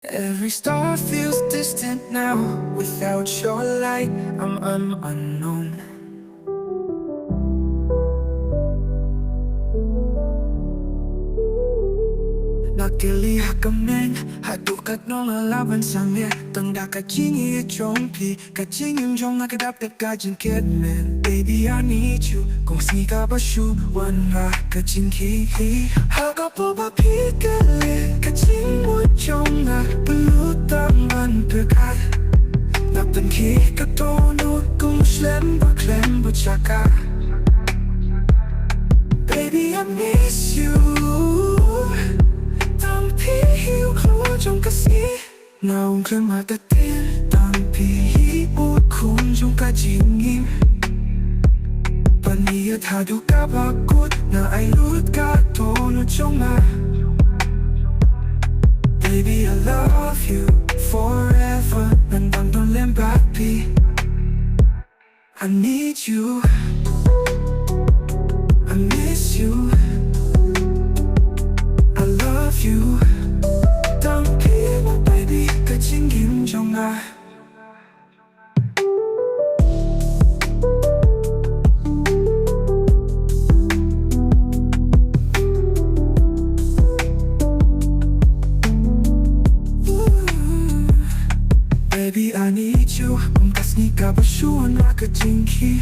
Every star feels distant now. Without your light, I'm unknown. Nakiliha kami, hadukat nung lalaban sa mir. Tanda ka jingi chong pi, ka jingin chong nakadapit ka jin kid man. Baby, I need you, kung sni ka ba shu, wan ra ka jin ki hi. Haga po ba pi ka li, ka jing mo chong na, pelutang man pekat. Napen ki ka tono, kung slem ba klem ba chaka. Baby, I miss you. Hiu khlo trong ca sĩ nào khơi mà ta tiên tạm pi hi bút khung trong ca chỉ nghiêm Pania tha du ka ba kut na ai lut ka to no trong ma Baby, I love you forever nan bang don lem back pi I need you I miss you I love you 진김 정아 Baby, I need you 멈갔으니까 벌써 나그 진기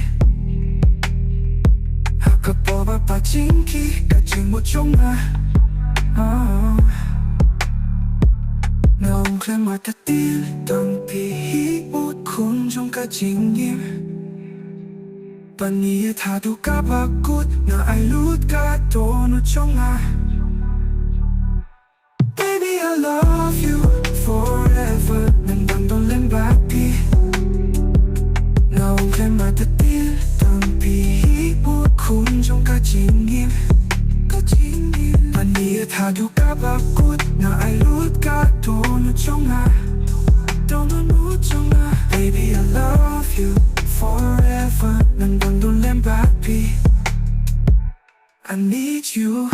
아까 뽑아봐 진기 까지 못 정아 Nông khẽ mà ta tin Tầm pi hi bút khôn trong cả chính nghiêm Pania tha du ka ba kut na ai lut ka to no trong a Baby, I love you forever Nang bang don lem back pi Nông khẽ mà ta tin Tầm pi hi bút khôn trong cả chính nghiêm Pania tha du ka ba kut na ai lut ka to no trong a Don't know trong a Baby, I love you forever Nang bang don lem back pi I need you